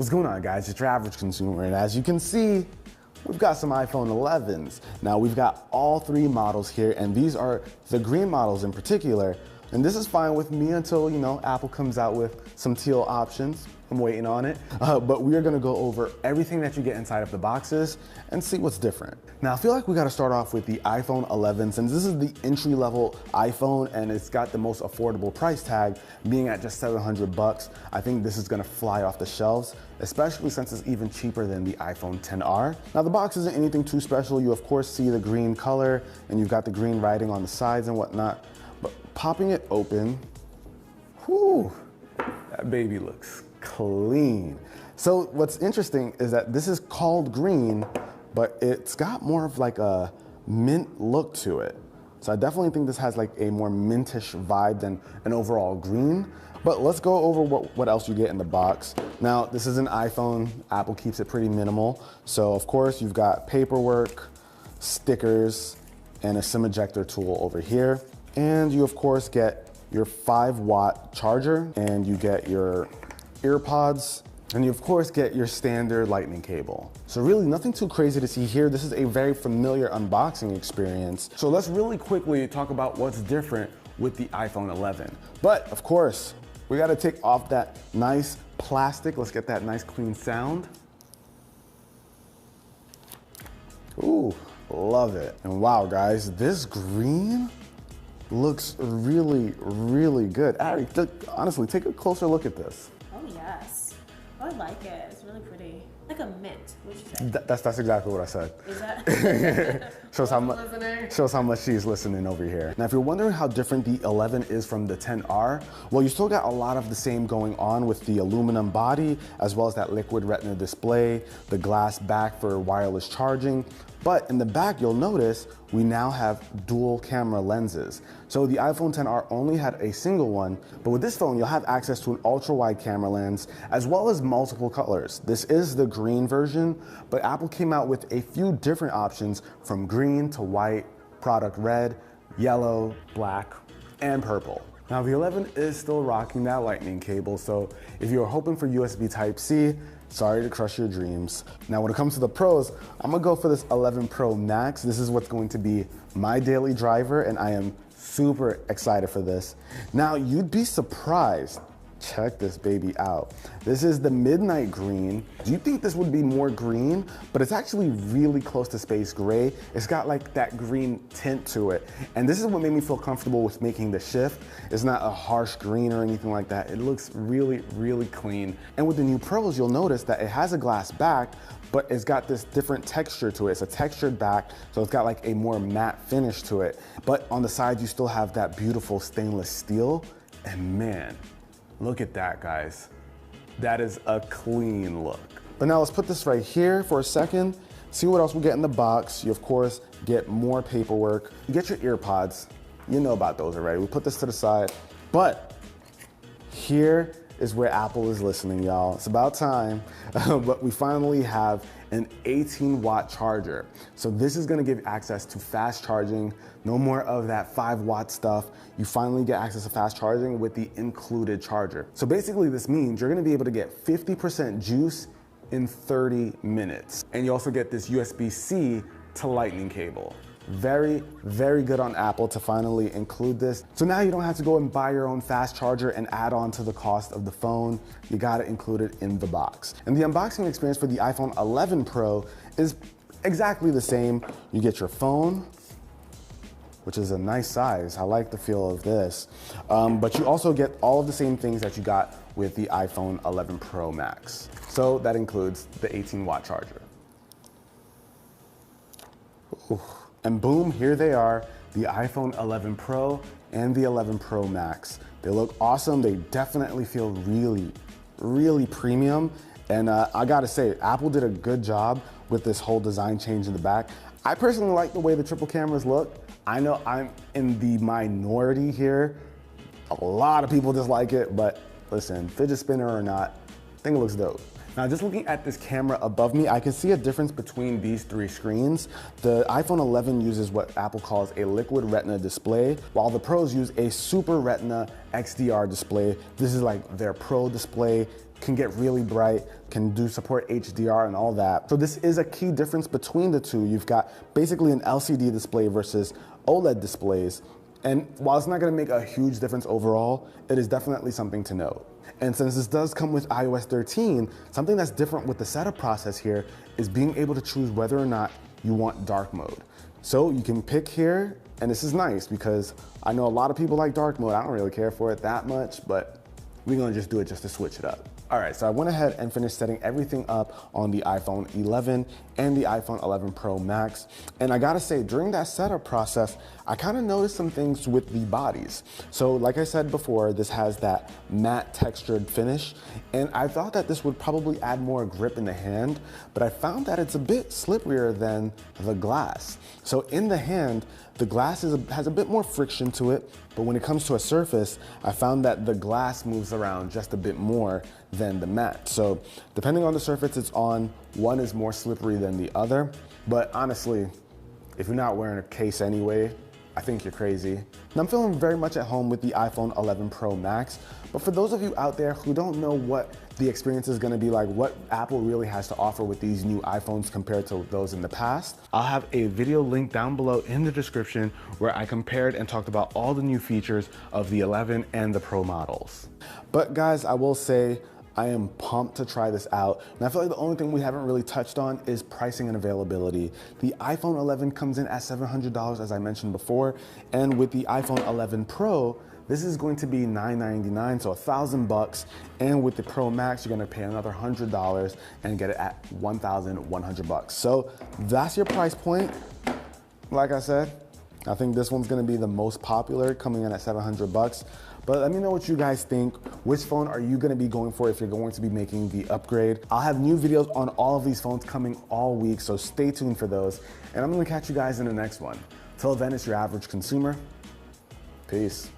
What's going on, guys? It's your average consumer, and as you can see, we've got some iPhone 11s. Now, we've got all three models here, and these are the green models in particular. And this is fine with me until, Apple comes out with some teal options. I'm waiting on it. But we are gonna go over everything that you get inside of the boxes and see what's different. Now, I feel like we gotta start off with the iPhone 11, since this is the entry-level iPhone and it's got the most affordable price tag, being at just $700. I think this is gonna fly off the shelves, especially since it's even cheaper than the iPhone XR. Now, the box isn't anything too special. You, of course, see the green color, and you've got the green writing on the sides and whatnot. But popping it open, whew, that baby looks clean. So what's interesting is that this is called green, but it's got more of like a mint look to it. So I definitely think this has like a more mintish vibe than an overall green. But let's go over what else you get in the box. Now, this is an iPhone. Apple keeps it pretty minimal. So of course you've got paperwork, stickers, and a SIM ejector tool over here. And you of course get your 5-watt charger, and you get your earpods, and you of course get your standard lightning cable. So really nothing too crazy to see here. This is a very familiar unboxing experience. So let's really quickly talk about what's different with the iPhone 11. But of course, we gotta take off that nice plastic. Let's get that nice clean sound. Ooh, love it. And wow, guys, this green looks really, really good. Ari, honestly, take a closer look at this. Oh yes, I like it. It's really pretty, like a mint. What you say? That's exactly what I said. Is that? shows how much she's listening over here. Now, if you're wondering how different the 11 is from the XR, well, you still got a lot of the same going on with the aluminum body, as well as that liquid retina display, the glass back for wireless charging. But in the back, you'll notice we now have dual camera lenses. So the iPhone XR only had a single one, but with this phone, you'll have access to an ultra-wide camera lens, as well as multiple colors. This is the green version, but Apple came out with a few different options, from green to white, product red, yellow, black, and purple. Now, the 11 is still rocking that lightning cable, so if you're hoping for USB Type-C, sorry to crush your dreams. Now, when it comes to the pros, I'm gonna go for this 11 Pro Max. This is what's going to be my daily driver, and I am super excited for this. Now, you'd be surprised. Check this baby out. This is the midnight green. Do you think this would be more green? But it's actually really close to space gray. It's got like that green tint to it. And this is what made me feel comfortable with making the shift. It's not a harsh green or anything like that. It looks really, really clean. And with the new Pros, you'll notice that it has a glass back, but it's got this different texture to it. It's a textured back, so it's got like a more matte finish to it. But on the sides, you still have that beautiful stainless steel. And man, look at that, guys. That is a clean look. But now let's put this right here for a second. See what else we get in the box. You, of course, get more paperwork. You get your earpods. You know about those already. We put this to the side. But here is where Apple is listening, y'all. It's about time. But we finally have an 18-watt charger. So this is gonna give access to fast charging. No more of that 5-watt stuff. You finally get access to fast charging with the included charger. So basically this means you're gonna be able to get 50% juice in 30 minutes. And you also get this USB-C to lightning cable. Very, very good on Apple to finally include this. So now you don't have to go and buy your own fast charger and add on to the cost of the phone. You got it included in the box. And the unboxing experience for the iPhone 11 Pro is exactly the same. You get your phone, which is a nice size. I like the feel of this. But you also get all of the same things that you got with the iPhone 11 Pro Max. So that includes the 18-watt charger. Ooh. And boom, here they are, the iPhone 11 Pro and the 11 Pro Max. They look awesome. They definitely feel really, really premium. And I gotta say, Apple did a good job with this whole design change in the back. I personally like the way the triple cameras look. I know I'm in the minority here. A lot of people dislike it, but listen, fidget spinner or not, I think it looks dope. Now, just looking at this camera above me, I can see a difference between these three screens. The iPhone 11 uses what Apple calls a liquid retina display, while the Pros use a super retina XDR display. This is like their Pro display. can get really bright, can do support HDR and all that. So this is a key difference between the two. You've got basically an LCD display versus OLED displays. And while it's not gonna make a huge difference overall, it is definitely something to note. And since this does come with iOS 13, something that's different with the setup process here is being able to choose whether or not you want dark mode. So you can pick here, and this is nice because I know a lot of people like dark mode. I don't really care for it that much, but we're gonna just do it just to switch it up. All right, so I went ahead and finished setting everything up on the iPhone 11 and the iPhone 11 Pro Max. And I gotta say, during that setup process, I kind of noticed some things with the bodies. So like I said before, this has that matte textured finish. And I thought that this would probably add more grip in the hand, but I found that it's a bit slipperier than the glass. So in the hand, the glass has a bit more friction to it, but when it comes to a surface, I found that the glass moves around just a bit more than the matte. So depending on the surface it's on, one is more slippery than the other. But honestly, if you're not wearing a case anyway, I think you're crazy. And I'm feeling very much at home with the iPhone 11 Pro Max. But for those of you out there who don't know what the experience is gonna be like, what Apple really has to offer with these new iPhones compared to those in the past, I'll have a video link down below in the description where I compared and talked about all the new features of the 11 and the Pro models. But guys, I will say, I am pumped to try this out. And I feel like the only thing we haven't really touched on is pricing and availability. The iPhone 11 comes in at $700, as I mentioned before. And with the iPhone 11 Pro, this is going to be $999, so $1,000. And with the Pro Max, you're gonna pay another $100 and get it at $1,100. So that's your price point. Like I said, I think this one's gonna be the most popular, coming in at $700. But let me know what you guys think. Which phone are you gonna be going for if you're going to be making the upgrade? I'll have new videos on all of these phones coming all week, so stay tuned for those. And I'm gonna catch you guys in the next one. Till then, it's your average consumer. Peace.